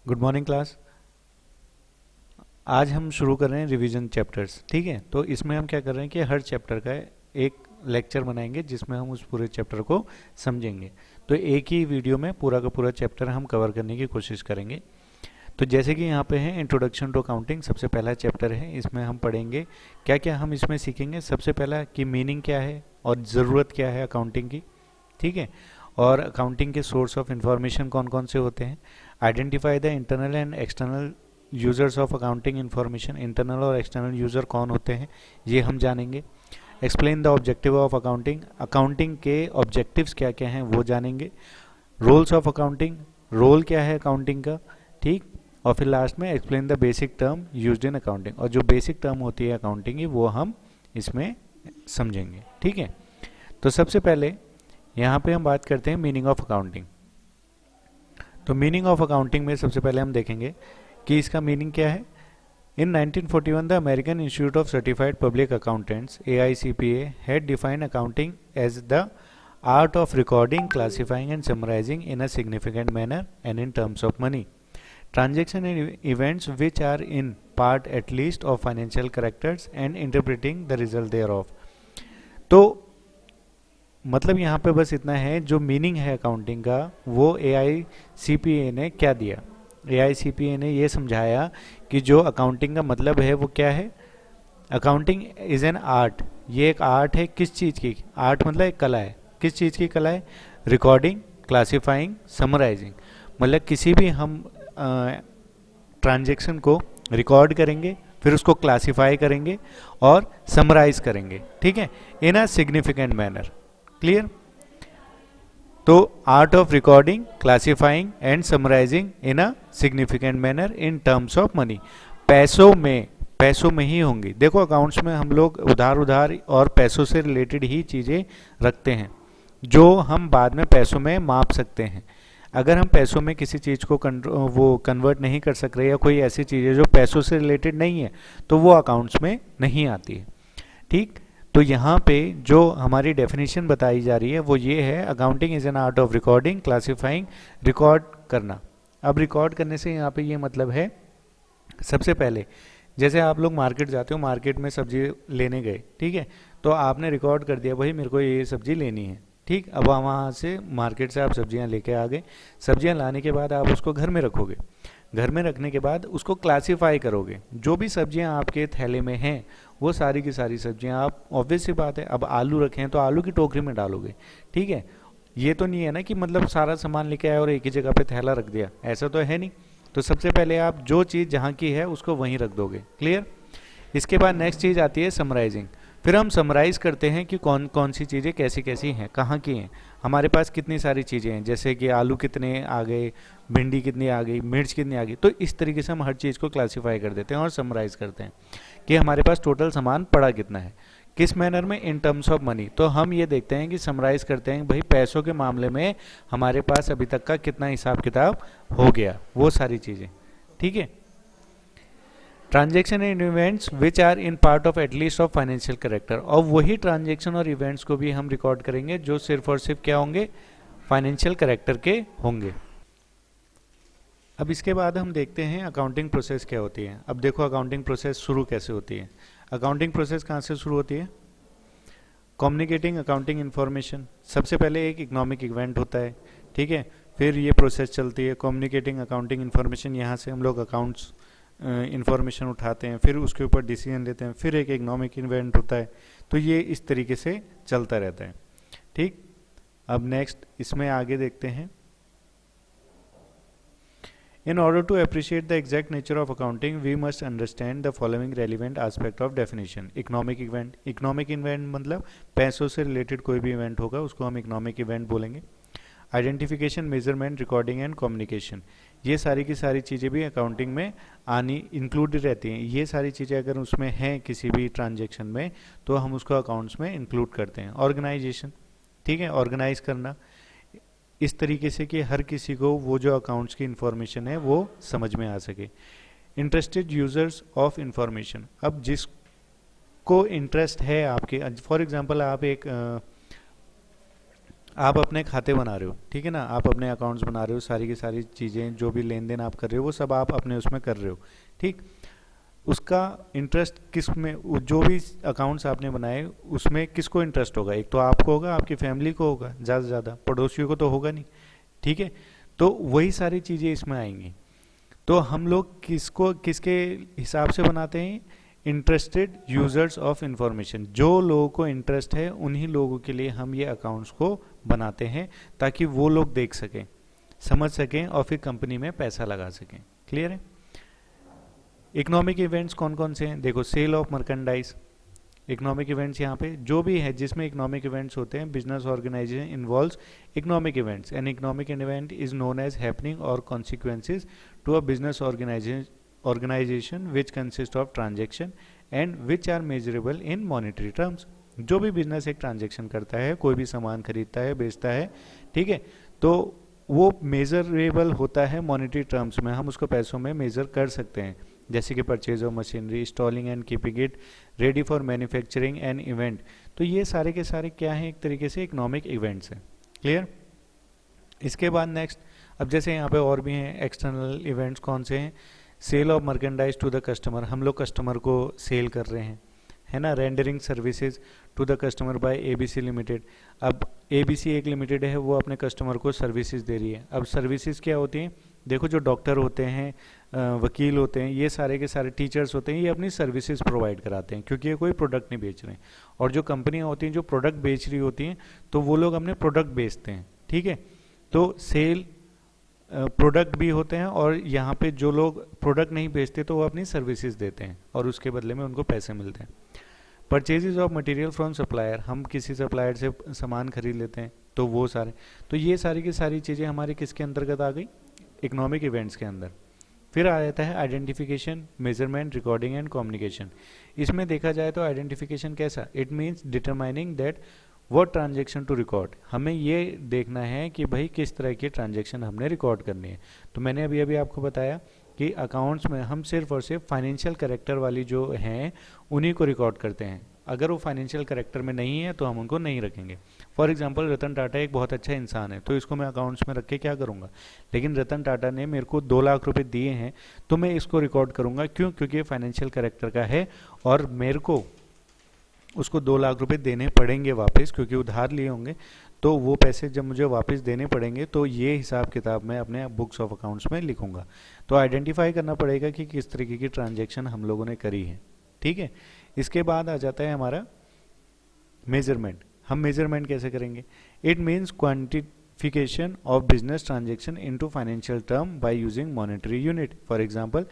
Good morning class. आज हम शुरू कर रहे हैं रिवीजन चैप्टर्स। ठीक है, तो इसमें हम क्या कर रहे हैं कि हर चैप्टर का एक लेक्चर बनाएंगे जिसमें हम उस पूरे चैप्टर को समझेंगे। तो एक ही वीडियो में पूरा का पूरा चैप्टर हम कवर करने की कोशिश करेंगे। तो जैसे कि यहाँ पे है इंट्रोडक्शन टू अकाउंटिंग, सबसे पहला चैप्टर है। इसमें हम पढ़ेंगे क्या क्या हम इसमें सीखेंगे। सबसे पहला कि मीनिंग क्या है और ज़रूरत क्या है अकाउंटिंग की। ठीक है, और अकाउंटिंग के सोर्स ऑफ इंफॉर्मेशन कौन कौन से होते हैं। Identify the internal and external users of accounting information, internal और एक्सटर्नल यूज़र कौन होते हैं ये हम जानेंगे। Explain the objective of accounting, accounting के ऑब्जेक्टिव्स क्या क्या हैं वो जानेंगे। रोल्स ऑफ अकाउंटिंग, रोल क्या है अकाउंटिंग का। ठीक, और फिर लास्ट में explain the basic term used in accounting, और जो बेसिक टर्म होती है अकाउंटिंग की वो हम इसमें समझेंगे। ठीक है, तो सबसे पहले यहाँ पे हम बात करते हैं मीनिंग ऑफ अकाउंटिंग। तो मीनिंग ऑफ अकाउंटिंग में सबसे पहले हम देखेंगे कि इसका मीनिंग क्या है। In 1941 the American Institute of Certified Public Accountants AICPA had defined accounting as the art of recording, classifying and summarizing in a significant manner and in terms of money. Transaction and events which are in part at least of financial characters and interpreting the result thereof. तो मतलब यहाँ पे बस इतना है, जो meaning है accounting का वो AICPA ने क्या दिया। AICPA ने ये समझाया कि जो अकाउंटिंग का मतलब है वो क्या है। अकाउंटिंग इज़ एन आर्ट, ये एक आर्ट है। किस चीज़ की आर्ट, मतलब एक कला है। किस चीज़ की कला है। रिकॉर्डिंग, क्लासिफाइंग, समराइजिंग, मतलब किसी भी हम ट्रांजेक्शन को रिकॉर्ड करेंगे, फिर उसको क्लासिफाई करेंगे और समराइज करेंगे। ठीक है, in a significant manner. Clear. तो art of recording, classifying and summarising in a significant manner in terms of money, पैसों में ही होंगी। देखो अकाउंट्स में हम लोग उधार उधार और पैसों से रिलेटेड ही चीज़ें रखते हैं जो हम बाद में पैसों में माप सकते हैं। अगर हम पैसों में किसी चीज़ को वो कन्वर्ट नहीं कर सक रहे, या कोई ऐसी चीज़ है जो पैसों से रिलेटेड नहीं है, तो वो अकाउंट्स में नहीं आती है। ठीक, तो यहाँ पे जो हमारी डेफिनेशन बताई जा रही है वो ये है, accounting is an art of recording, classifying, record करना। अब रिकॉर्ड करने से यहाँ पे ये मतलब है, सबसे पहले जैसे आप लोग मार्केट जाते हो, मार्केट में सब्जी लेने गए, ठीक है, तो आपने रिकॉर्ड कर दिया भाई मेरे को ये सब्जी लेनी है। ठीक, अब वहाँ से मार्केट से आप सब्जियाँ लेके आ गए। सब्जियाँ लाने के बाद आप उसको घर में रखोगे। घर में रखने के बाद उसको क्लासिफाई करोगे। जो भी सब्जियां आपके थैले में हैं वो सारी की सारी सब्जियां आप, ऑब्वियस सी बात है, अब आलू रखे हैं तो आलू की टोकरी में डालोगे। ठीक है, ये तो नहीं है ना कि मतलब सारा सामान लेके आए और एक ही जगह पे थैला रख दिया, ऐसा तो है नहीं। तो सबसे पहले आप जो चीज़ जहाँ की है उसको वहीं रख दोगे। क्लियर। इसके बाद नेक्स्ट चीज़ आती है समराइजिंग। फिर हम समराइज़ करते हैं कि कौन कौन सी चीज़ें कैसी कैसी हैं, कहाँ की हैं, हमारे पास कितनी सारी चीज़ें हैं, जैसे कि आलू कितने आ गए, भिंडी कितनी आ गई, मिर्च कितनी आ गई। तो इस तरीके से हम हर चीज़ को क्लासीफाई कर देते हैं और समराइज़ करते हैं कि हमारे पास टोटल सामान पड़ा कितना है, किस मैनर में, इन टर्म्स ऑफ मनी। तो हम ये देखते हैं कि समराइज़ करते हैं भाई पैसों के मामले में हमारे पास अभी तक का कितना हिसाब किताब हो गया, वो सारी चीज़ें। ठीक है, transaction and events which are in part of at least of financial character, और वही ट्रांजेक्शन और इवेंट्स को भी हम रिकॉर्ड करेंगे जो सिर्फ और सिर्फ क्या होंगे, फाइनेंशियल करेक्टर के होंगे। अब इसके बाद हम देखते हैं अकाउंटिंग प्रोसेस क्या होती है। अब देखो अकाउंटिंग प्रोसेस शुरू कैसे होती है। अकाउंटिंग प्रोसेस कहाँ से शुरू होती है। कम्युनिकेटिंग अकाउंटिंग इन्फॉर्मेशन, सबसे पहले एक इकोनॉमिक इवेंट होता है। ठीक है, फिर ये प्रोसेस चलती है कम्युनिकेटिंग अकाउंटिंग इन्फॉर्मेशन, यहाँ से हम लोग अकाउंट्स इन्फॉर्मेशन उठाते हैं, फिर उसके ऊपर डिसीजन लेते हैं, फिर एक इकोनॉमिक इवेंट होता है। तो ये इस तरीके से चलता रहता है। ठीक, अब नेक्स्ट इसमें आगे देखते हैं। In order to appreciate the exact nature of accounting, we must understand the following relevant aspect of definition. Economic event, economic event मतलब पैसों से रिलेटेड कोई भी इवेंट होगा उसको हम इकोनॉमिक इवेंट बोलेंगे। Identification, measurement, recording and communication, ये सारी की सारी चीज़ें भी अकाउंटिंग में आनी इंक्लूड रहती हैं। ये सारी चीज़ें अगर उसमें हैं किसी भी ट्रांजेक्शन में तो हम उसको अकाउंट्स में इंक्लूड करते हैं। ऑर्गेनाइजेशन, ठीक है, ऑर्गेनाइज करना इस तरीके से कि हर किसी को वो जो अकाउंट्स की इंफॉर्मेशन है वो समझ में आ सके। इंटरेस्टेड यूजर्स ऑफ इंफॉर्मेशन, अब जिसको इंटरेस्ट है आपके, फॉर एग्जांपल आप एक आप अपने खाते बना रहे हो, ठीक है ना, आप अपने अकाउंट्स बना रहे हो, सारी की सारी चीज़ें जो भी लेन देन आप कर रहे हो वो सब आप अपने उसमें कर रहे हो, ठीक। उसका इंटरेस्ट किस में, जो भी अकाउंट्स आपने बनाए उसमें किसको इंटरेस्ट होगा? एक तो आपको होगा, आपकी फैमिली को होगा, ज़्यादा से ज़्यादा पड़ोसियों को तो होगा नहीं, ठीक है। तो वही सारी चीज़ें इसमें आएंगी। तो हम लोग किसको किसके हिसाब से बनाते हैं? इंटरेस्टेड यूजर्स ऑफ इंफॉर्मेशन, जो लोगों को इंटरेस्ट है उन्हीं लोगों के लिए हम ये अकाउंट्स को बनाते हैं, ताकि वो लोग देख सकें, समझ सकें और फिर कंपनी में पैसा लगा सकें। क्लियर है? इकोनॉमिक इवेंट्स कौन कौन से हैं? देखो, sale of merchandise, economic events यहाँ पे जो भी है जिसमें इकोनॉमिक इवेंट्स होते हैं, business organisation involves economic events. An economic event is known as happening और consequences to a business organisation which consist of transaction and which are measurable in monetary terms. जो भी बिजनेस एक transaction करता है, कोई भी सामान खरीदता है, बेचता है, ठीक है, तो वो मेजरेबल होता है मॉनेटरी टर्म्स में, हम उसको पैसों में मेजर कर सकते हैं। जैसे कि purchase of machinery, installing and keeping it ready for manufacturing and event. तो ये सारे के सारे क्या हैं? एक तरीके से इकोनॉमिक इवेंट्स हैं। क्लियर? इसके बाद नेक्स्ट, अब जैसे यहाँ पे और भी हैं एक्सटर्नल इवेंट्स, कौन से हैं? Sale of merchandise to the customer, हम लोग कस्टमर को सेल कर रहे हैं, है ना। Rendering services to the customer by ABC limited, अब एबीसी एक लिमिटेड है, वो अपने कस्टमर को सर्विसेज दे रही है। अब सर्विसेज क्या होती हैं? देखो, जो डॉक्टर होते हैं, वकील होते हैं, ये सारे के सारे टीचर्स होते हैं, ये अपनी सर्विसेज प्रोवाइड कराते हैं, क्योंकि ये कोई प्रोडक्ट नहीं बेच रहे हैं। और जो कंपनियां होती हैं जो प्रोडक्ट बेच रही होती हैं, तो वो लोग अपने प्रोडक्ट बेचते हैं, ठीक है। तो सेल प्रोडक्ट भी होते हैं, और यहाँ पे जो लोग प्रोडक्ट नहीं बेचते तो वो अपनी सर्विसेज देते हैं और उसके बदले में उनको पैसे मिलते हैं। Purchases of material from supplier, हम किसी सप्लायर से सामान खरीद लेते हैं, तो वो सारे, तो ये सारी की सारी चीज़ें हमारी किसके अंतर्गत आ गई? इकोनॉमिक इवेंट्स के अंदर। फिर आ जाता है identification, measurement, recording and communication. इसमें देखा जाए तो आइडेंटिफिकेशन कैसा? It means determining that what transaction to record, हमें ये देखना है कि भाई किस तरह की ट्रांजेक्शन हमने रिकॉर्ड करनी है। तो मैंने अभी अभी आपको बताया कि अकाउंट्स में हम सिर्फ और सिर्फ फाइनेंशियल कैरेक्टर वाली जो हैं उन्हीं को रिकॉर्ड करते हैं। अगर वो फाइनेंशियल कैरेक्टर में नहीं है तो हम उनको नहीं रखेंगे। फॉर एग्जांपल, रतन टाटा एक बहुत अच्छा इंसान है, तो इसको मैं अकाउंट्स में रख के क्या करूँगा? लेकिन रतन टाटा ने मेरे को 2 लाख रुपए दिए हैं, तो मैं इसको रिकॉर्ड करूँगा। क्यों? क्योंकि ये फाइनेंशियल कैरेक्टर का है और मेरे को उसको 2 लाख रुपए देने पड़ेंगे वापस, क्योंकि उधार लिए होंगे। तो वो पैसे जब मुझे वापस देने पड़ेंगे तो ये हिसाब किताब मैं अपने बुक्स ऑफ अकाउंट्स में लिखूंगा। तो आइडेंटिफाई करना पड़ेगा कि किस तरीके की ट्रांजैक्शन हम लोगों ने करी है, ठीक है। इसके बाद आ जाता है हमारा मेजरमेंट। हम मेजरमेंट कैसे करेंगे? It means quantification of business transaction into financial term by using monetary unit. For example,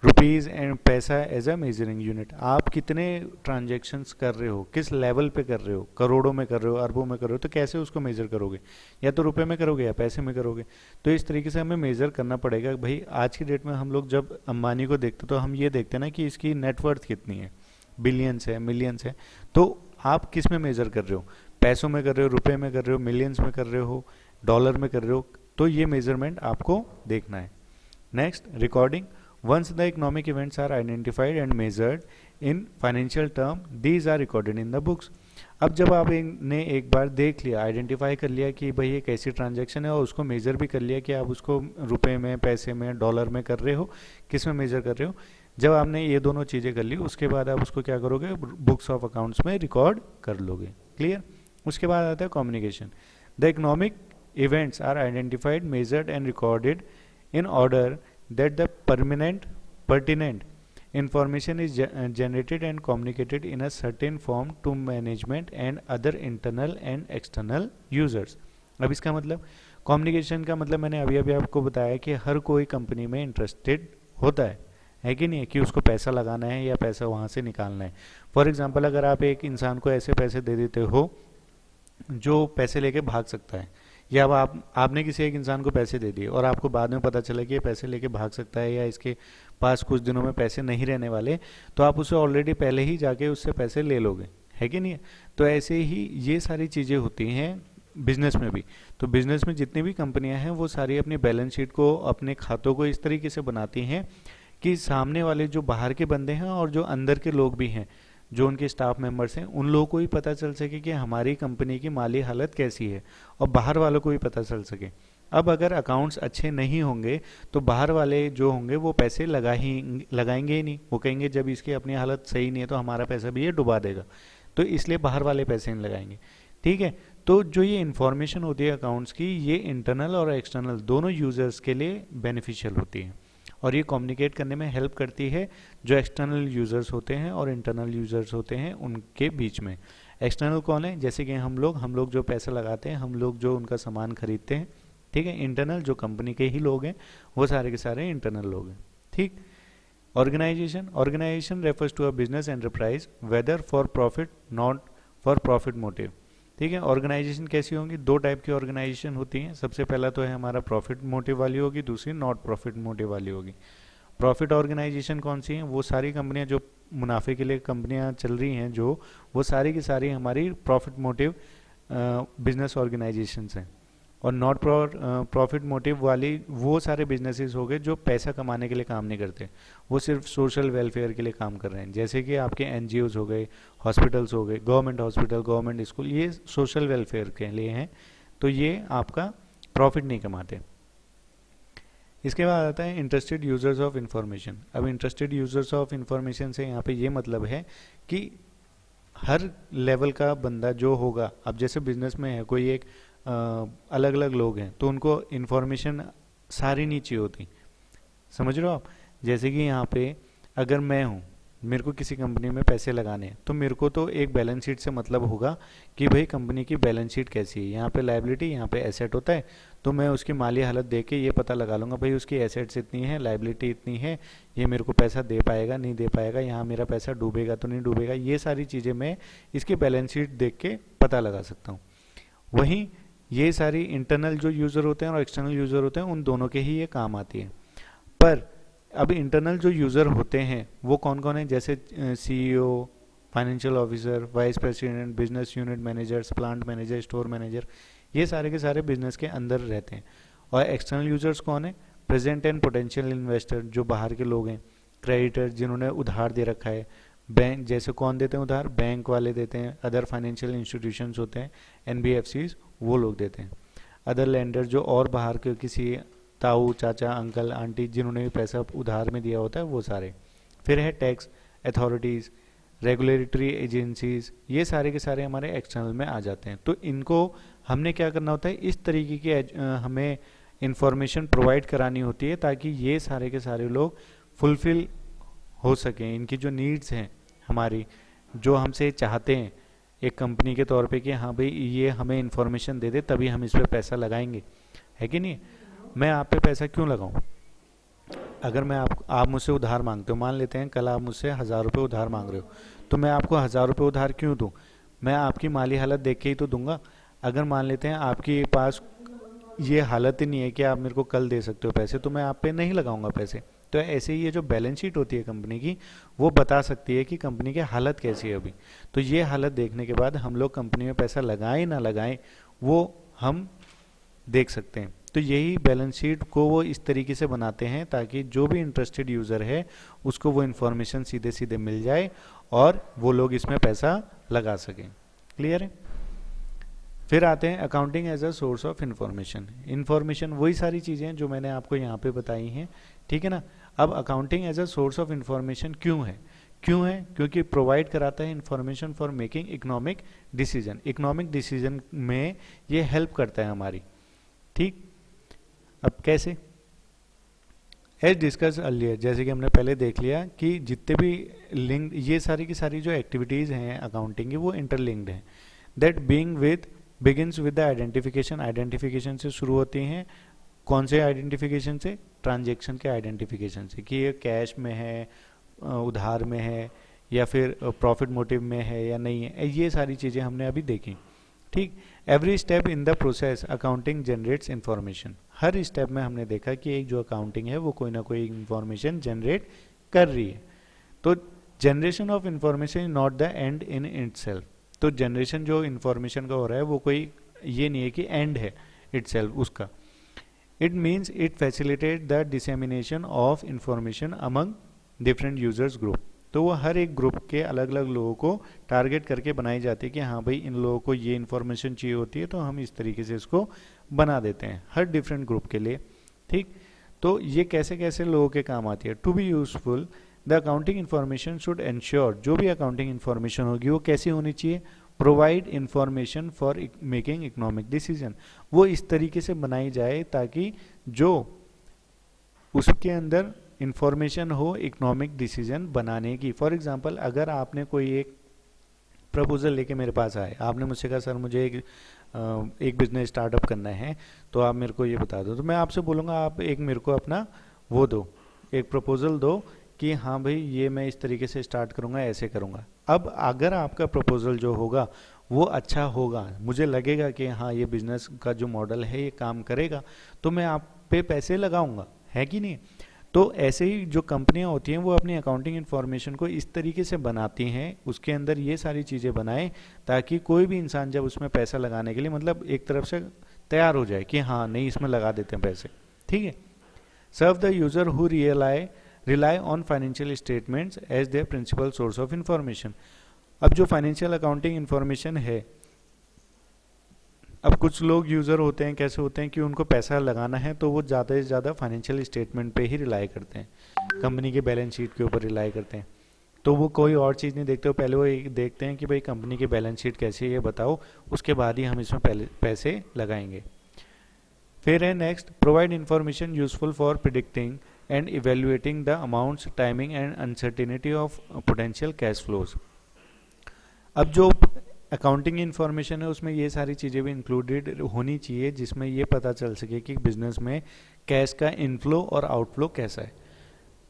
rupees and पैसा एज अ मेजरिंग यूनिट। आप कितने ट्रांजेक्शन्स कर रहे हो, किस लेवल पे कर रहे हो, करोड़ों में कर रहे हो, अरबों में कर रहे हो, तो कैसे उसको मेजर करोगे? या तो रुपए में करोगे या पैसे में करोगे। तो इस तरीके से हमें मेजर करना पड़ेगा। भाई आज की डेट में हम लोग जब अंबानी को देखते तो हम ये देखते ना कि इसकी नेटवर्थ कितनी है, बिलियंस है, मिलियंस है। तो आप किस में मेजर कर रहे हो? पैसों में कर रहे हो, रुपए में कर रहे हो, मिलियंस में कर रहे हो, डॉलर में कर रहे हो? तो ये मेजरमेंट आपको देखना है। Next, recording. Once the economic events are identified and measured in financial term, these are recorded in the books. अब जब आपने एक बार देख लिया, आइडेंटिफाई कर लिया कि भाई ये कैसी ट्रांजैक्शन है और उसको मेजर भी कर लिया कि आप उसको रुपए में, पैसे में, डॉलर में कर रहे हो, किस में मेजर कर रहे हो, जब आपने ये दोनों चीज़ें कर ली उसके बाद आप उसको क्या करोगे? बुक्स ऑफ अकाउंट्स में रिकॉर्ड कर लोगे। क्लियर? उसके बाद आता है communication. The economic events are identified, measured and recorded in order that the pertinent information is generated and communicated in a certain form to management and other internal and external users. अब इसका मतलब, communication का मतलब मैंने अभी अभी आपको बताया कि हर कोई कंपनी में इंटरेस्टेड होता है कि नहीं है, कि उसको पैसा लगाना है या पैसा वहाँ से निकालना है। फॉर एग्जांपल, अगर आप एक इंसान को ऐसे पैसे दे देते हो जो पैसे लेके भाग सकता है, या अब आपने किसी एक इंसान को पैसे दे दिए और आपको बाद में पता चला कि ये पैसे लेके भाग सकता है या इसके पास कुछ दिनों में पैसे नहीं रहने वाले, तो आप उसे ऑलरेडी पहले ही जाके उससे पैसे ले लोगे, है कि नहीं है? तो ऐसे ही ये सारी चीज़ें होती हैं बिजनेस में भी। तो बिजनेस में जितनी भी कंपनियां हैं वो सारी अपनी बैलेंस शीट को, अपने खातों को इस तरीके से बनाती हैं कि सामने वाले जो बाहर के बंदे हैं और जो अंदर के लोग भी हैं, जो उनके स्टाफ मेंबर्स हैं उन लोगों को भी पता चल सके कि हमारी कंपनी की माली हालत कैसी है, और बाहर वालों को भी पता चल सके। अब अगर अकाउंट्स अच्छे नहीं होंगे तो बाहर वाले जो होंगे वो पैसे लगाएंगे ही नहीं। वो कहेंगे जब इसकी अपनी हालत सही नहीं है तो हमारा पैसा भी ये डुबा देगा, तो इसलिए बाहर वाले पैसे नहीं लगाएंगे। ठीक है, तो जो ये इन्फॉर्मेशन होती है अकाउंट्स की, ये इंटरनल और एक्सटर्नल दोनों यूजर्स के लिए बेनिफिशियल होती है, और ये कम्युनिकेट करने में हेल्प करती है जो एक्सटर्नल यूज़र्स होते हैं और इंटरनल यूज़र्स होते हैं उनके बीच में। एक्सटर्नल कौन है? जैसे कि हम लोग जो पैसा लगाते हैं, हम लोग जो उनका सामान खरीदते हैं। ठीक है, इंटरनल जो कंपनी के ही लोग हैं, वो सारे के सारे इंटरनल लोग हैं। ठीक। Organisation refers to a business enterprise whether for profit not for profit motive. ठीक है, ऑर्गेनाइजेशन कैसी होंगी? दो टाइप की ऑर्गेनाइजेशन होती हैं। सबसे पहला तो है हमारा प्रॉफिट मोटिव वाली होगी, दूसरी नॉट प्रॉफिट मोटिव वाली होगी। प्रॉफिट ऑर्गेनाइजेशन कौन सी हैं? वो सारी कंपनियां जो मुनाफे के लिए कंपनियां चल रही हैं, जो वो सारी की सारी हमारी प्रॉफिट मोटिव बिजनेस ऑर्गेनाइजेशंस हैं। और नॉट प्रॉफिट मोटिव वाली वो सारे बिजनेसेस हो गए जो पैसा कमाने के लिए काम नहीं करते, वो सिर्फ सोशल वेलफेयर के लिए काम कर रहे हैं। जैसे कि आपके एनजीओज हो गए, हॉस्पिटल्स हो गए, गवर्नमेंट हॉस्पिटल, गवर्नमेंट स्कूल, ये सोशल वेलफेयर के लिए हैं, तो ये आपका प्रॉफिट नहीं कमाते। इसके बाद आता है इंटरेस्टेड यूजर्स ऑफ इंफॉर्मेशन। अब इंटरेस्टेड यूजर्स ऑफ इंफॉर्मेशन से यहाँ पे ये मतलब है कि हर लेवल का बंदा जो होगा, अब जैसे बिजनेस में है कोई एक अलग अलग लोग हैं, तो उनको इन्फॉर्मेशन सारी नहीं चाहिए होती। समझ रहे हो आप? जैसे कि यहाँ पे अगर मैं हूँ, मेरे को किसी कंपनी में पैसे लगाने हैं, तो मेरे को तो एक बैलेंस शीट से मतलब होगा कि भाई कंपनी की बैलेंस शीट कैसी है। यहाँ पे लायबिलिटी, यहाँ पे एसेट होता है, तो मैं उसकी माली हालत देख के ये पता लगा लूँगा भाई उसकी एसेट्स इतनी है, लायबिलिटी इतनी है, ये मेरे को पैसा दे पाएगा नहीं दे पाएगा, यहाँ मेरा पैसा डूबेगा तो नहीं डूबेगा। ये सारी चीज़ें मैं इसकी बैलेंस शीट देख के पता लगा सकता हूँ। वहीं ये सारी इंटरनल जो यूज़र होते हैं और एक्सटर्नल यूज़र होते हैं, उन दोनों के ही ये काम आती है। पर अब इंटरनल जो यूज़र होते हैं वो कौन कौन है? जैसे CEO, financial officer, vice president, business unit managers, plant manager, store manager, ये सारे के सारे बिजनेस के अंदर रहते हैं। और एक्सटर्नल यूजर्स कौन है? प्रेजेंट एंड पोटेंशियल इन्वेस्टर, जो बाहर के लोग हैं। क्रेडिटर, जिन्होंने उधार दे रखा है। बैंक, जैसे कौन देते हैं उधार? बैंक वाले देते हैं। अदर फाइनेंशियल इंस्टीट्यूशंस होते हैं, एनबीएफसीज, वो लोग देते हैं। अदर लेंडर, जो और बाहर के किसी ताऊ, चाचा, अंकल, आंटी, जिन्होंने भी पैसा उधार में दिया होता है, वो सारे। फिर है टैक्स अथॉरिटीज़, रेगुलेटरी एजेंसीज, ये सारे के सारे हमारे एक्सटर्नल में आ जाते हैं। तो इनको हमने क्या करना होता है? इस तरीके की हमें इंफॉर्मेशन प्रोवाइड करानी होती है ताकि ये सारे के सारे लोग फुलफिल हो सकें। इनकी जो नीड्स हैं हमारी, जो हमसे चाहते हैं एक कंपनी के तौर पे कि हाँ भाई ये हमें इंफॉर्मेशन दे दे तभी हम इस पर पैसा लगाएंगे, है कि नहीं? मैं आप पे पैसा क्यों लगाऊं? अगर मैं आप मुझसे उधार मांगते हो, मान लेते हैं कल आप मुझसे 1000 रुपये उधार मांग रहे हो, तो मैं आपको 1000 रुपये उधार क्यों दूं? मैं आपकी माली हालत देख के ही तो दूंगा। अगर मान लेते हैं आपके पास ये हालत ही नहीं है कि आप मेरे को कल दे सकते हो पैसे, तो मैं आप पे नहीं लगाऊंगा पैसे। तो ऐसे ही ये जो बैलेंस शीट होती है कंपनी की, वो बता सकती है कि कंपनी की हालत कैसी है अभी। तो ये हालत देखने के बाद हम लोग कंपनी में पैसा लगाएं ना लगाएं, वो हम देख सकते हैं। तो यही बैलेंस शीट को वो इस तरीके से बनाते हैं ताकि जो भी इंटरेस्टेड यूज़र है उसको वो इन्फॉर्मेशन सीधे सीधे मिल जाए और वो लोग इसमें पैसा लगा सकें। क्लियर है? फिर आते हैं accounting as a source of information. Information वही सारी चीज़ें जो मैंने आपको यहाँ पे बताई हैं, ठीक है ना। अब accounting as a source of information क्यों है? क्योंकि प्रोवाइड कराता है information for making economic decision. Economic decision में ये हेल्प करता है हमारी। ठीक, अब कैसे? एज डिस्कस अर्लियर, जैसे कि हमने पहले देख लिया कि जितने भी लिंक, ये सारी की सारी जो एक्टिविटीज़ हैं अकाउंटिंग की, वो इंटरलिंक्ड हैं। That being with begins with the identification, identification से शुरू होती हैं। कौन से आइडेंटिफिकेशन से? ट्रांजेक्शन के आइडेंटिफिकेशन से, कि ये कैश में है, उधार में है, या फिर प्रॉफिट मोटिव में है या नहीं है। ये सारी चीज़ें हमने अभी देखी। ठीक, every step in the process accounting generates information. Her step में हमने देखा कि एक जो अकाउंटिंग है वो कोई ना कोई इंफॉर्मेशन जनरेट कर रही है। तो generation of information is not the and in itself. तो जनरेशन जो इंफॉर्मेशन का हो रहा है वो कोई ये नहीं है कि एंड है इटसेल्फ उसका। It means it facilitate the dissemination of information among different users group. तो वो हर एक ग्रुप के अलग अलग लोगों को टारगेट करके बनाई जाती है कि हाँ भाई इन लोगों को ये इन्फॉर्मेशन चाहिए होती है, तो हम इस तरीके से इसको बना देते हैं हर डिफरेंट ग्रुप के लिए। ठीक, तो ये कैसे कैसे लोगों के काम आती है। To be useful the accounting information should ensure, जो भी अकाउंटिंग इन्फॉर्मेशन होगी वो कैसी होनी चाहिए, provide information for making economic decision, वो इस तरीके से बनाई जाए ताकि जो उसके अंदर इंफॉर्मेशन हो इकोनॉमिक डिसीजन बनाने की। फॉर एग्जांपल अगर आपने कोई एक प्रपोजल लेके मेरे पास आए, आपने मुझसे कहा सर मुझे एक बिजनेस स्टार्टअप करना है, तो आप मेरे को ये बता दो, तो मैं आपसे बोलूँगा आप एक मेरे को अपना वो दो, एक प्रपोजल दो कि हाँ भाई ये मैं इस तरीके से स्टार्ट करूँगा, ऐसे करूँगा। अब अगर आपका प्रपोजल जो होगा वो अच्छा होगा, मुझे लगेगा कि हाँ ये बिजनेस का जो मॉडल है ये काम करेगा, तो मैं आप पे पैसे लगाऊंगा, है कि नहीं। तो ऐसे ही जो कंपनियां होती हैं वो अपनी अकाउंटिंग इन्फॉर्मेशन को इस तरीके से बनाती हैं, उसके अंदर ये सारी चीज़ें बनाएं ताकि कोई भी इंसान जब उसमें पैसा लगाने के लिए मतलब एक तरफ से तैयार हो जाए कि हाँ नहीं इसमें लगा देते हैं पैसे। ठीक है। Serve the user who rely on financial statements as their principal source of information. अब जो फाइनेंशियल अकाउंटिंग इन्फॉर्मेशन है, अब कुछ लोग यूज़र होते हैं कैसे होते हैं कि उनको पैसा लगाना है तो वो ज़्यादा से ज़्यादा फाइनेंशियल स्टेटमेंट पे ही रिलाई करते हैं, कंपनी के बैलेंस शीट के ऊपर रिलाई करते हैं, तो वो कोई और चीज़ नहीं देखते हो, पहले वो देखते हैं कि भाई कंपनी की बैलेंस शीट कैसी है ये बताओ, उसके बाद ही हम इसमें पहले पैसे लगाएंगे। फिर है next, provide information useful for predicting and evaluating the amounts, timing and uncertainty of potential cash flows. अब जो अकाउंटिंग इन्फॉर्मेशन है उसमें ये सारी चीज़ें भी इंक्लूडेड होनी चाहिए जिसमें ये पता चल सके कि बिजनेस में कैश का इनफ्लो और आउटफ्लो कैसा है।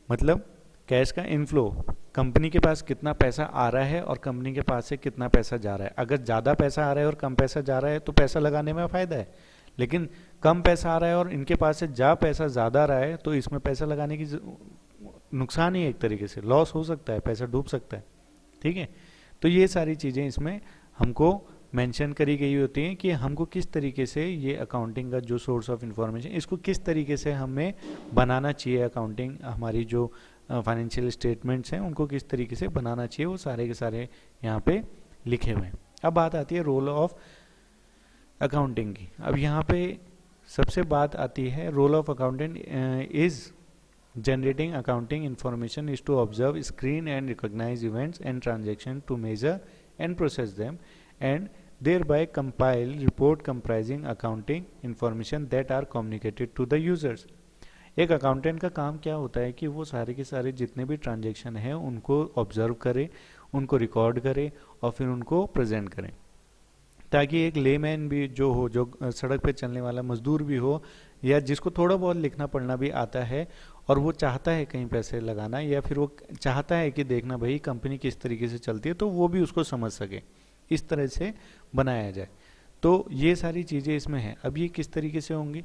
मतलब कैश का इनफ्लो, कंपनी के पास कितना पैसा आ रहा है और कंपनी के पास से कितना पैसा जा रहा है। अगर ज़्यादा पैसा आ रहा है और कम पैसा जा रहा है तो पैसा लगाने में फ़ायदा है, लेकिन कम पैसा आ रहा है और इनके पास से पैसा ज़्यादा रहा है तो इसमें पैसा लगाने की नुकसान ही है, एक तरीके से लॉस हो सकता है, पैसा डूब सकता है। ठीक है, तो ये सारी चीज़ें इसमें हमको मेंशन करी गई होती हैं कि हमको किस तरीके से ये अकाउंटिंग का जो सोर्स ऑफ इंफॉर्मेशन इसको किस तरीके से हमें बनाना चाहिए, अकाउंटिंग हमारी जो फाइनेंशियल स्टेटमेंट्स हैं उनको किस तरीके से बनाना चाहिए, वो सारे के सारे यहाँ पे लिखे हुए हैं। अब बात आती है रोल ऑफ अकाउंटिंग की। अब यहाँ पे सबसे बात आती है role of accountant is generating accounting information is to observe, screen and recognize events and transactions, to measure and process them, and thereby compile report comprising accounting information that are communicated to the users। एक accountant का काम क्या होता है कि वो सारे के सारे जितने भी ट्रांजेक्शन हैं उनको ऑब्जर्व करे, उनको रिकॉर्ड करे और फिर उनको प्रेजेंट करें, ताकि एक लेमैन भी जो हो, जो सड़क पे चलने वाला मजदूर भी हो या जिसको थोड़ा बहुत लिखना पढ़ना भी आता है और वो चाहता है कहीं पैसे लगाना या फिर वो चाहता है कि देखना भाई कंपनी किस तरीके से चलती है, तो वो भी उसको समझ सके, इस तरह से बनाया जाए। तो ये सारी चीज़ें इसमें हैं। अब ये किस तरीके से होंगी,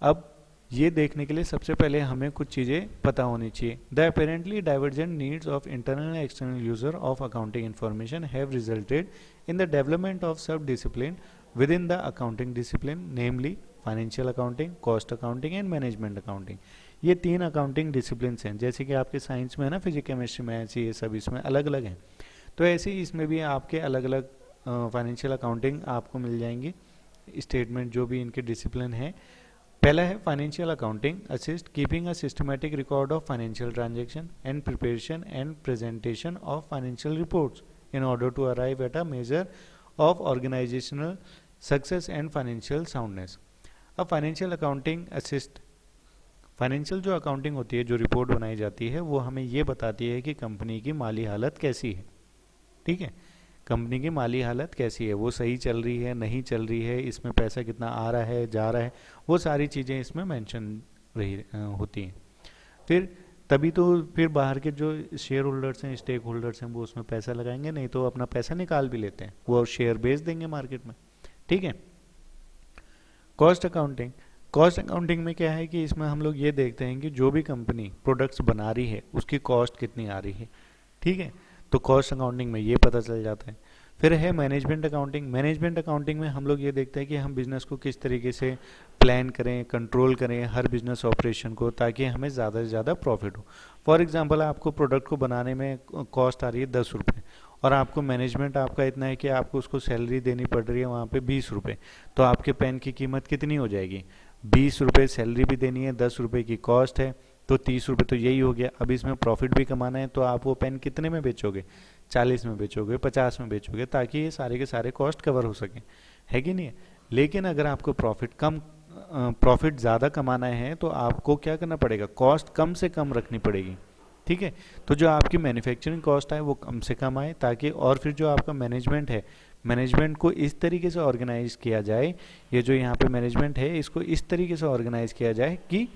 अब ये देखने के लिए सबसे पहले हमें कुछ चीज़ें पता होनी चाहिए। The apparently divergent needs of internal and external user of accounting information have resulted in the development of sub-discipline within the accounting discipline, namely financial accounting, cost accounting and management accounting। ये 3 accounting disciplines हैं, जैसे कि आपके science में है ना, physics chemistry maths, ये सब इसमें अलग अलग हैं, तो ऐसे ही इसमें भी आपके अलग अलग फाइनेंशियल अकाउंटिंग आपको मिल जाएंगी स्टेटमेंट, जो भी इनके डिसिप्लिन है। पहला है financial accounting assist keeping a systematic record of financial transaction and preparation and presentation of financial reports in order to arrive at a measure of organizational success and financial soundness। अब financial accounting assist, financial जो accounting होती है, जो report बनाई जाती है, वो हमें ये बताती है कि कंपनी की माली हालत कैसी है। ठीक है, कंपनी की माली हालत कैसी है, वो सही चल रही है, नहीं चल रही है, इसमें पैसा कितना आ रहा है, जा रहा है, वो सारी चीज़ें इसमें मेंशन होती हैं। फिर तभी तो फिर बाहर के जो शेयर होल्डर्स हैं, स्टेक होल्डर्स हैं, वो उसमें पैसा लगाएंगे, नहीं तो अपना पैसा निकाल भी लेते हैं, वो शेयर बेच देंगे मार्केट में। ठीक है। कॉस्ट अकाउंटिंग, कॉस्ट अकाउंटिंग में क्या है कि इसमें हम लोग ये देखते हैं कि जो भी कंपनी प्रोडक्ट्स बना रही है उसकी कॉस्ट कितनी आ रही है। ठीक है, तो कॉस्ट अकाउंटिंग में ये पता चल जाता है। फिर है मैनेजमेंट अकाउंटिंग। मैनेजमेंट अकाउंटिंग में हम लोग ये देखते हैं कि हम बिजनेस को किस तरीके से प्लान करें, कंट्रोल करें हर बिजनेस ऑपरेशन को, ताकि हमें ज़्यादा से ज़्यादा प्रॉफिट हो। फॉर एग्जांपल आपको प्रोडक्ट को बनाने में कॉस्ट आ रही है 10 रुपये, और आपको मैनेजमेंट आपका इतना है कि आपको उसको सैलरी देनी पड़ रही है वहाँ पे 20 रुपये, तो आपके पेन की कीमत कितनी हो जाएगी? 20 रुपये सैलरी भी देनी है, 10 रुपये की कॉस्ट है, तो 30 रुपये तो यही हो गया। अब इसमें प्रॉफिट भी कमाना है, तो आप वो पेन कितने में बेचोगे? 40 में बेचोगे, 50 में बेचोगे, ताकि ये सारे के सारे कॉस्ट कवर हो सकें, है कि नहीं है? लेकिन अगर आपको प्रॉफिट ज़्यादा कमाना है तो आपको क्या करना पड़ेगा? कॉस्ट कम से कम रखनी पड़ेगी, ठीक है? तो जो आपकी मैन्युफैक्चरिंग कॉस्ट है वो कम से कम आए, ताकि और फिर जो आपका मैनेजमेंट है, मैनेजमेंट को इस तरीके से ऑर्गेनाइज किया जाए, ये जो यहाँ पे मैनेजमेंट है इसको इस तरीके से ऑर्गेनाइज किया जाए कि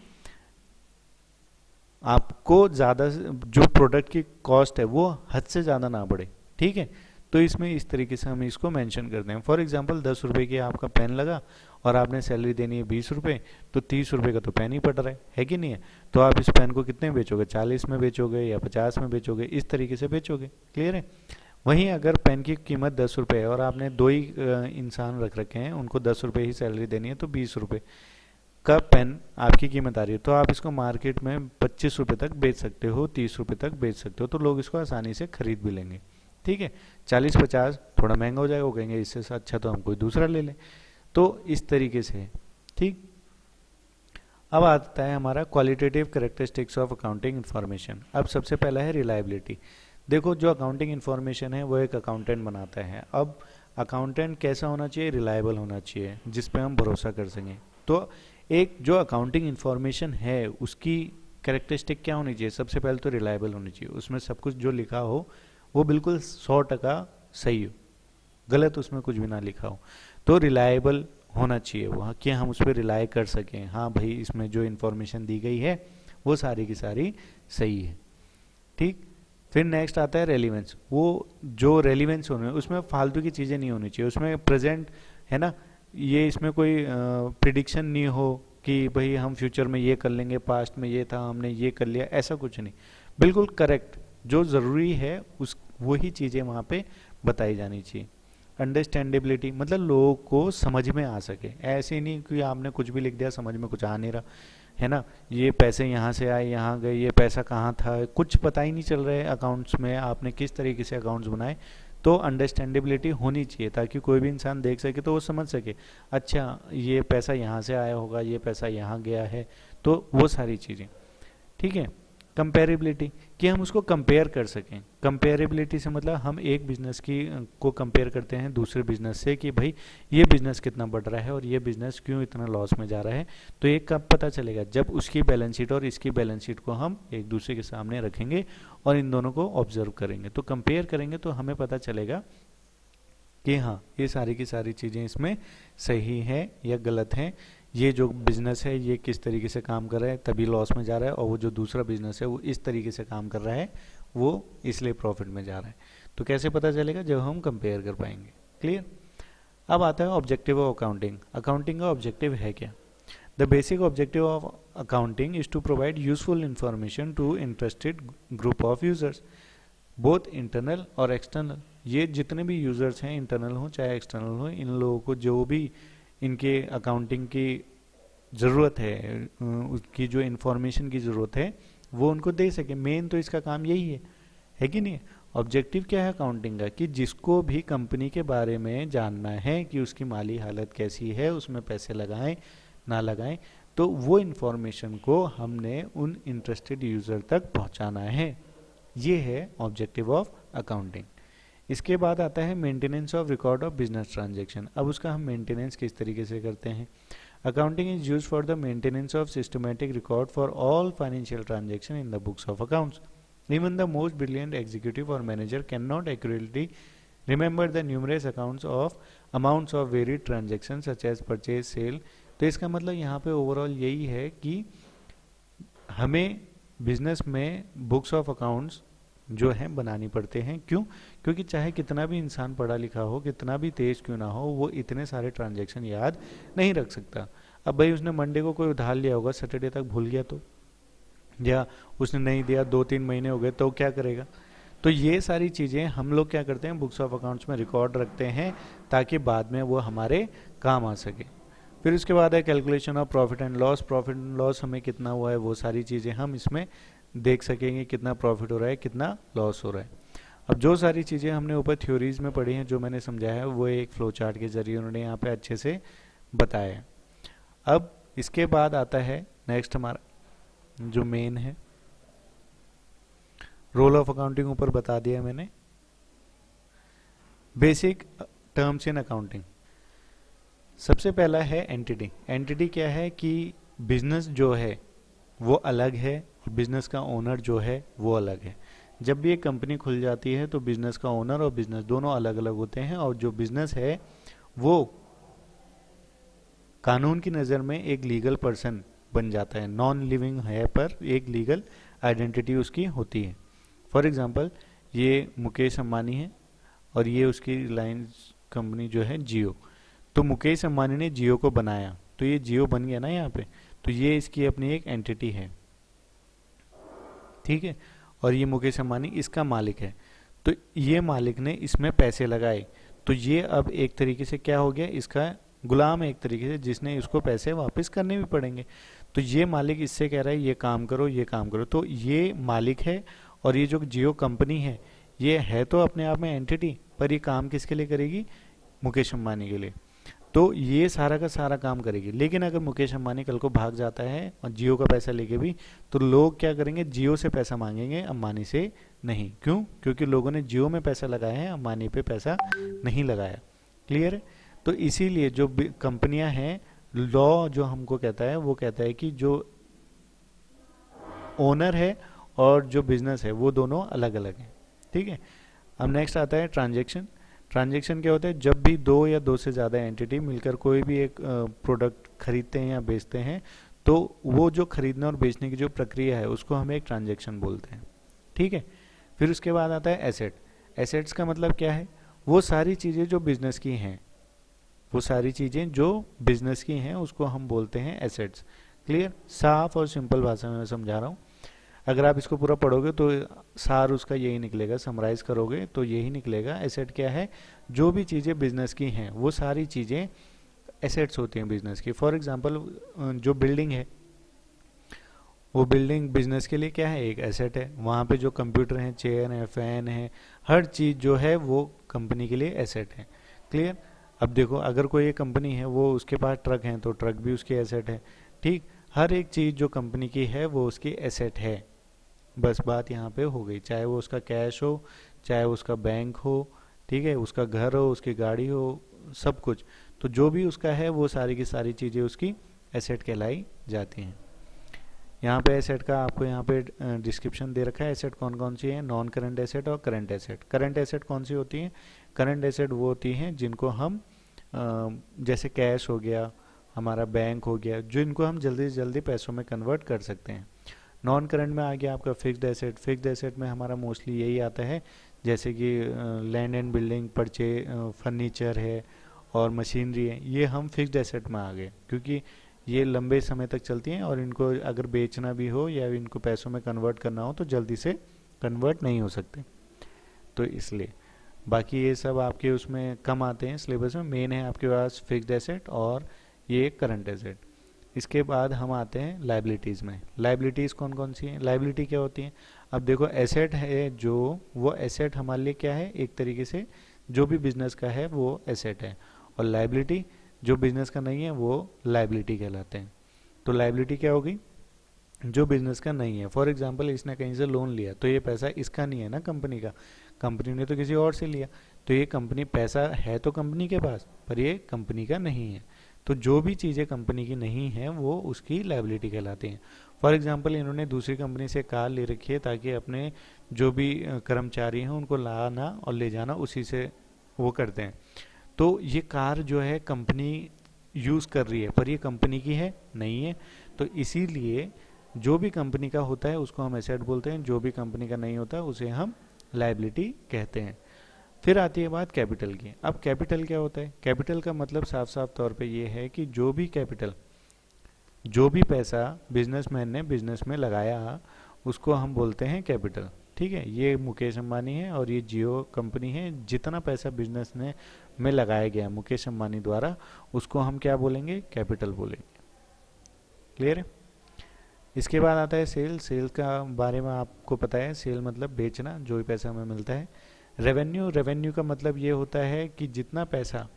आपको ज़्यादा जो प्रोडक्ट की कॉस्ट है वो हद से ज़्यादा ना बढ़े, ठीक है? तो इसमें इस तरीके से हम इसको मेंशन करते हैं। फॉर एग्जांपल 10 रुपये की आपका पेन लगा और आपने सैलरी देनी है 20 रुपये, तो 30 रुपये का तो पेन ही पड़ रहा है कि नहीं है? तो आप इस पेन को कितने बेचोगे? 40 में बेचोगे या 50 में बेचोगे, इस तरीके से बेचोगे। क्लियर है? वहीं अगर पेन की कीमत 10 रुपये है और आपने दो ही इंसान रख रखे हैं, उनको 10 रुपये ही सैलरी देनी है, तो 20 रुपये का पेन आपकी कीमत आ रही है, तो आप इसको मार्केट में 25 रुपये तक बेच सकते हो, 30 रुपये तक बेच सकते हो, तो लोग इसको आसानी से खरीद भी लेंगे, ठीक है? 40-50 थोड़ा महंगा हो जाएगा, वो कहेंगे इससे अच्छा तो हम कोई दूसरा ले लें। तो इस तरीके से है, ठीक। अब आता है हमारा qualitative characteristics of accounting information. अब सबसे पहला है रिलायबिलिटी। देखो, जो अकाउंटिंग इन्फॉर्मेशन है वो एक अकाउंटेंट बनाता है। अब अकाउंटेंट कैसा होना चाहिए? रिलायबल होना चाहिए, जिस पे हम भरोसा कर सकें। तो एक जो अकाउंटिंग इन्फॉर्मेशन है उसकी कैरेक्टरिस्टिक क्या होनी चाहिए? सबसे पहले तो रिलायबल होनी चाहिए, उसमें सब कुछ जो लिखा हो वो बिल्कुल 100% सही हो, गलत उसमें कुछ भी ना लिखा हो। तो रिलायबल होना चाहिए वहाँ, कि हम उस पर रिलाय कर सकें, हाँ भाई इसमें जो इन्फॉर्मेशन दी गई है वो सारी की सारी सही है, ठीक। फिर नेक्स्ट आता है रेलिवेंस। वो जो रेलिवेंस होने उसमें फालतू की चीज़ें नहीं होनी चाहिए, उसमें प्रेजेंट है ना, ये इसमें कोई प्रिडिक्शन नहीं हो कि भाई हम फ्यूचर में ये कर लेंगे, पास्ट में ये था हमने ये कर लिया, ऐसा कुछ नहीं। बिल्कुल करेक्ट, जो ज़रूरी है उस वही चीज़ें वहाँ पे बताई जानी चाहिए। अंडरस्टैंडेबिलिटी, मतलब लोगों को समझ में आ सके, ऐसे नहीं कि आपने कुछ भी लिख दिया समझ में कुछ आ नहीं रहा, है ना। ये पैसे यहाँ से आए यहाँ गए, ये पैसा कहाँ था, कुछ पता ही नहीं चल रहा है अकाउंट्स में, आपने किस तरीके से अकाउंट्स बनाए। तो अंडरस्टैंडेबिलिटी होनी चाहिए, ताकि कोई भी इंसान देख सके तो वो समझ सके, अच्छा ये पैसा यहाँ से आया होगा, ये पैसा यहाँ गया है, तो वो सारी चीज़ें, ठीक है। कंपेरेबिलिटी, कि हम उसको कंपेयर कर सकें। कंपेरेबिलिटी से मतलब हम एक बिजनेस की को कंपेयर करते हैं दूसरे बिजनेस से, कि भाई ये बिजनेस कितना बढ़ रहा है और ये बिजनेस क्यों इतना लॉस में जा रहा है। तो ये कब पता चलेगा? जब उसकी बैलेंस शीट और इसकी बैलेंस शीट को हम एक दूसरे के सामने रखेंगे और इन दोनों को ऑब्जर्व करेंगे, तो कंपेयर करेंगे तो हमें पता चलेगा कि हाँ ये सारी की सारी चीज़ें इसमें सही है या गलत हैं। ये जो बिज़नेस है ये किस तरीके से काम कर रहा है तभी लॉस में जा रहा है, और वो जो दूसरा बिज़नेस है वो इस तरीके से काम कर रहा है वो इसलिए प्रॉफिट में जा रहा है। तो कैसे पता चलेगा? जब हम कंपेयर कर पाएंगे। क्लियर। अब आता है ऑब्जेक्टिव ऑफ अकाउंटिंग। अकाउंटिंग का ऑब्जेक्टिव है क्या? The basic objective of accounting is to provide useful information to interested group of users, both internal और एक्सटर्नल। ये जितने भी यूजर्स हैं, इंटरनल हो चाहे एक्सटर्नल हो, इन लोगों को जो भी इनके अकाउंटिंग की ज़रूरत है, उसकी जो इन्फॉर्मेशन की ज़रूरत है वो उनको दे सके। मेन तो इसका काम यही है कि नहीं? ऑब्जेक्टिव क्या है अकाउंटिंग का? कि जिसको भी कंपनी के बारे में जानना है कि उसकी माली हालत कैसी है, उसमें पैसे लगाएं ना लगाएं, तो वो इन्फॉर्मेशन को हमने उन इंटरेस्टेड यूज़र तक पहुंचाना है। ये है ऑब्जेक्टिव ऑफ अकाउंटिंग। इसके बाद आता है maintenance of record of business transaction. अब उसका हम मेंटेनेंस किस तरीके से करते हैं? Accounting is used for the maintenance of systematic record for all financial transaction in the books of accounts. Even the most brilliant executive or manager cannot accurately remember the numerous amounts of varied transactions such as purchase, sale। तो इसका मतलब यहाँ पे overall यही है कि हमें business में बुक्स ऑफ अकाउंट्स जो हैं बनानी पड़ते हैं। क्यों? क्योंकि चाहे कितना भी इंसान पढ़ा लिखा हो, कितना भी तेज क्यों ना हो, वो इतने सारे ट्रांजेक्शन याद नहीं रख सकता। अब भाई उसने मंडे को कोई उधार लिया होगा, सैटरडे तक भूल गया तो, या उसने नहीं दिया 2-3 महीने हो गए, तो क्या करेगा? तो ये सारी चीज़ें हम लोग क्या करते हैं, बुक्स ऑफ अकाउंट्स में रिकॉर्ड रखते हैं ताकि बाद में वो हमारे काम आ सके। फिर उसके बाद है calculation of profit and loss. Profit and loss हमें कितना हुआ है वो सारी चीज़ें हम इसमें देख सकेंगे, कितना प्रॉफिट हो रहा है, कितना लॉस हो रहा है। अब जो सारी चीज़ें हमने ऊपर थ्योरीज में पढ़ी हैं, जो मैंने समझाया है, वो एक फ्लो चार्ट के जरिए उन्होंने यहाँ पे अच्छे से बताया है। अब इसके बाद आता है नेक्स्ट हमारा जो मेन है, रोल ऑफ अकाउंटिंग ऊपर बता दिया मैंने। बेसिक टर्म्स इन अकाउंटिंग, सबसे पहला है एंटिटी। एंटिटी क्या है कि बिजनेस जो है वो अलग है और बिजनेस का ओनर जो है वो अलग है। जब भी एक कंपनी खुल जाती है तो बिजनेस का ओनर और बिजनेस दोनों अलग अलग होते हैं, और जो बिजनेस है वो कानून की नज़र में एक लीगल पर्सन बन जाता है, नॉन लिविंग है पर एक लीगल आइडेंटिटी उसकी होती है। फॉर एग्जांपल ये मुकेश अंबानी है और ये उसकी रिलायंस कंपनी जो है जियो। तो मुकेश अंबानी ने जियो को बनाया तो ये जियो बन गया ना यहाँ पे, तो ये इसकी अपनी एक एंटिटी है, ठीक है। और ये मुकेश अंबानी इसका मालिक है, तो ये मालिक ने इसमें पैसे लगाए, तो ये अब एक तरीके से क्या हो गया, इसका गुलाम है एक तरीके से, जिसने इसको पैसे वापस करने भी पड़ेंगे। तो ये मालिक इससे कह रहा है ये काम करो, ये काम करो, तो ये मालिक है। और ये जो जियो कंपनी है ये है तो अपने आप में एंटिटी, पर ये काम किसके लिए करेगी, मुकेश अंबानी के लिए। तो ये सारा का सारा काम करेगी। लेकिन अगर मुकेश अंबानी कल को भाग जाता है और जियो का पैसा लेके भी, तो लोग क्या करेंगे, जियो से पैसा मांगेंगे, अंबानी से नहीं। क्यों? क्योंकि लोगों ने जियो में पैसा लगाया है, अंबानी पे पैसा नहीं लगाया। क्लियर है? तो इसीलिए जो कंपनियां हैं, लॉ जो हमको कहता है वो कहता है कि जो ओनर है और जो बिजनेस है वो दोनों अलग अलग हैं, ठीक है। अब नेक्स्ट आता है ट्रांजैक्शन। ट्रांजैक्शन क्या होता है, जब भी दो या दो से ज़्यादा एंटिटी मिलकर कोई भी एक प्रोडक्ट खरीदते हैं या बेचते हैं, तो वो जो खरीदने और बेचने की जो प्रक्रिया है उसको हम एक ट्रांजैक्शन बोलते हैं, ठीक है। फिर उसके बाद आता है एसेट। एसेट्स का मतलब क्या है, वो सारी चीज़ें जो बिजनेस की हैं, वो सारी चीज़ें जो बिजनेस की हैं उसको हम बोलते हैं एसेट्स। क्लियर? साफ और सिंपल भाषा में मैं समझा रहा हूँ। अगर आप इसको पूरा पढ़ोगे तो सार उसका यही निकलेगा, समराइज करोगे तो यही निकलेगा। एसेट क्या है, जो भी चीज़ें बिजनेस की हैं वो सारी चीज़ें एसेट्स होती हैं बिजनेस की। फॉर एग्जांपल जो बिल्डिंग है, वो बिल्डिंग बिजनेस के लिए क्या है, एक एसेट है। वहाँ पे जो कंप्यूटर हैं, चेयर है, फैन है, हर चीज़ जो है वो कंपनी के लिए एसेट है। क्लियर? अब देखो, अगर कोई एक कंपनी है वो उसके पास ट्रक हैं तो ट्रक भी उसकी एसेट है, ठीक। हर एक चीज़ जो कंपनी की है वो उसकी एसेट है। बस बात यहाँ पे हो गई, चाहे वो उसका कैश हो, चाहे उसका बैंक हो, ठीक है, उसका घर हो, उसकी गाड़ी हो, सब कुछ। तो जो भी उसका है वो सारी की सारी चीज़ें उसकी एसेट कहलाई जाती हैं। यहाँ पे एसेट का आपको यहाँ पे डिस्क्रिप्शन दे रखा है। एसेट कौन कौन सी है, नॉन करंट एसेट और करंट एसेट। करंट एसेट कौन सी होती है, करंट एसेट वो होती हैं जिनको हम जैसे कैश हो गया, हमारा बैंक हो गया, जो इनको हम जल्दी से जल्दी पैसों में कन्वर्ट कर सकते हैं। नॉन करंट में आ गया आपका फिक्स्ड एसेट। फिक्स्ड एसेट में हमारा मोस्टली यही आता है, जैसे कि लैंड एंड बिल्डिंग, परचे, फर्नीचर है और मशीनरी है, ये हम फिक्स्ड एसेट में आ गए, क्योंकि ये लंबे समय तक चलती हैं और इनको अगर बेचना भी हो या इनको पैसों में कन्वर्ट करना हो तो जल्दी से कन्वर्ट नहीं हो सकते, तो इसलिए। बाकी ये सब आपके उसमें कम आते हैं सिलेबस में। मेन है आपके पास फिक्स्ड एसेट और ये करंट एसेट। इसके बाद हम आते हैं लाइबिलिटीज़ में। लाइबिलिटीज़ कौन कौन सी हैं, लाइबिलिटी क्या होती हैं। अब देखो, एसेट है जो, वो एसेट हमारे लिए क्या है, एक तरीके से जो भी बिजनेस का है वो एसेट है, और लाइबिलिटी जो बिजनेस का नहीं है वो लाइबिलिटी कहलाते हैं। तो लाइबिलिटी क्या होगी, जो बिजनेस का नहीं है। फॉर एग्जांपल इसने कहीं से लोन लिया तो ये पैसा इसका नहीं है ना, कंपनी का, कंपनी ने तो किसी और से लिया, तो ये कंपनी, पैसा है तो कंपनी के पास पर ये कंपनी का नहीं है। तो जो भी चीज़ें कंपनी की नहीं है वो उसकी लाइबिलिटी कहलाती हैं। फॉर एग्जांपल इन्होंने दूसरी कंपनी से कार ले रखी है ताकि अपने जो भी कर्मचारी हैं उनको लाना और ले जाना उसी से वो करते हैं। तो ये कार जो है कंपनी यूज़ कर रही है पर ये कंपनी की है नहीं है, तो इसीलिए जो भी कंपनी का होता है उसको हम एसेट बोलते हैं, जो भी कंपनी का नहीं होता उसे हम लाइबिलिटी कहते हैं। फिर आती है बात कैपिटल की। अब कैपिटल क्या होता है, कैपिटल का मतलब साफ साफ तौर पे ये है कि जो भी कैपिटल, जो भी पैसा बिजनेसमैन ने बिजनेस में लगाया उसको हम बोलते हैं कैपिटल। ठीक है, ये मुकेश अंबानी है और ये जियो कंपनी है। जितना पैसा बिजनेस में लगाया गया मुकेश अंबानी द्वारा, उसको हम क्या बोलेंगे, कैपिटल बोलेंगे। क्लियर है। इसके बाद आता है सेल। सेल का बारे में आपको पता है, सेल मतलब बेचना, जो भी पैसा हमें मिलता है। रेवेन्यू, रेवेन्यू का मतलब ये होता है कि जितना पैसा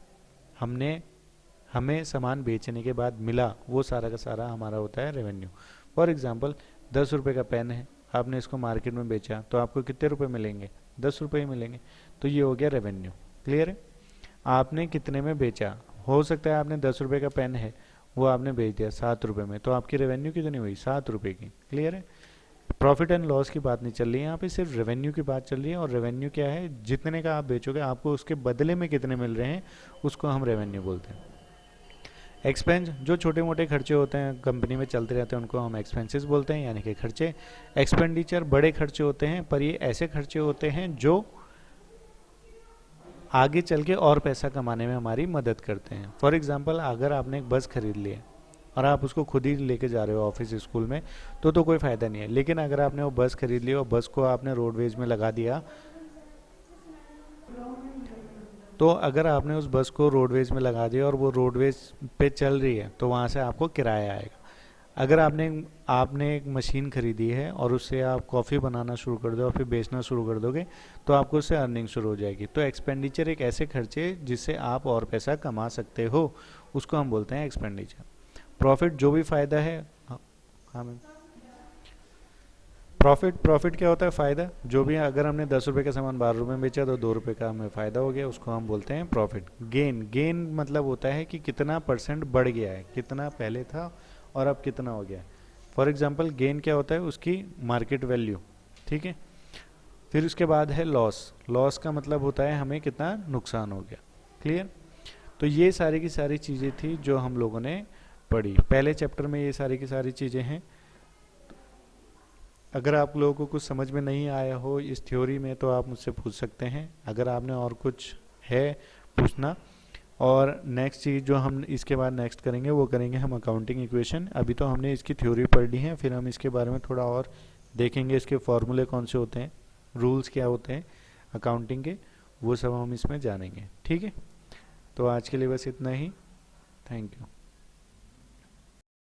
हमें सामान बेचने के बाद मिला, वो सारा का सारा हमारा होता है रेवेन्यू। फॉर एग्जांपल 10 रुपये का पेन है, आपने इसको मार्केट में बेचा तो आपको कितने रुपए मिलेंगे, 10 रुपये ही मिलेंगे, तो ये हो गया रेवेन्यू। क्लियर है। आपने कितने में बेचा, हो सकता है आपने 10 रुपये का पेन है, वो आपने बेच दिया 7 रुपये में, तो आपकी रेवेन्यू कितनी हुई, 7 रुपये की। क्लियर है। प्रॉफिट एंड लॉस की बात नहीं चल रही है यहाँ पे, सिर्फ रेवेन्यू की बात चल रही है। और रेवेन्यू क्या है, जितने का आप बेचोगे आपको उसके बदले में कितने मिल रहे हैं, उसको हम रेवेन्यू बोलते हैं। एक्सपेंस, जो छोटे मोटे खर्चे होते हैं कंपनी में चलते रहते हैं, उनको हम एक्सपेंसेस बोलते हैं, यानी कि खर्चे। एक्सपेंडिचर, बड़े खर्चे होते हैं, पर ये ऐसे खर्चे होते हैं जो आगे चल के और पैसा कमाने में हमारी मदद करते हैं। फॉर एग्जांपल, अगर आपने एक बस खरीद ली है और आप उसको खुद ही लेके जा रहे हो ऑफिस स्कूल में, तो कोई फ़ायदा नहीं है। लेकिन अगर आपने वो बस खरीद ली और बस को आपने रोडवेज में लगा दिया, तो अगर आपने उस बस को रोडवेज में लगा दिया और वो रोडवेज पे चल रही है, तो वहाँ से आपको किराया आएगा। अगर आपने एक मशीन खरीदी है और उससे आप कॉफ़ी बनाना शुरू कर दो और फिर बेचना शुरू कर दोगे, तो आपको उससे अर्निंग शुरू हो जाएगी। तो एक्सपेंडिचर एक ऐसे खर्चे जिससे आप और पैसा कमा सकते हो, उसको हम बोलते हैं एक्सपेंडिचर। प्रॉफिट, जो भी फ़ायदा है, हाँ मैम, प्रॉफिट क्या होता है, फ़ायदा। जो भी, अगर हमने 10 रुपये का सामान 12 रुपये में बेचा तो 2 रुपये का हमें फ़ायदा हो गया, उसको हम बोलते हैं प्रॉफिट। गेन मतलब होता है कि कितना % बढ़ गया है, कितना पहले था और अब कितना हो गया है। फॉर एग्जांपल, गेन क्या होता है, उसकी मार्केट वैल्यू। ठीक है। फिर उसके बाद है लॉस। लॉस का मतलब होता है हमें कितना नुकसान हो गया। क्लियर। तो ये सारी की सारी चीज़ें थी जो हम लोगों ने पढ़ी पहले चैप्टर में, ये सारी की सारी चीज़ें हैं। अगर आप लोगों को कुछ समझ में नहीं आया हो इस थ्योरी में, तो आप मुझसे पूछ सकते हैं। अगर आपने और कुछ है पूछना। और नेक्स्ट चीज़ जो हम इसके बाद नेक्स्ट करेंगे, वो करेंगे हम अकाउंटिंग इक्वेशन। अभी तो हमने इसकी थ्योरी पढ़ ली है, फिर हम इसके बारे में थोड़ा और देखेंगे, इसके फॉर्मूले कौन से होते हैं, रूल्स क्या होते हैं अकाउंटिंग के, वो सब हम इसमें जानेंगे। ठीक है। तो आज के लिए बस इतना ही। Thank you.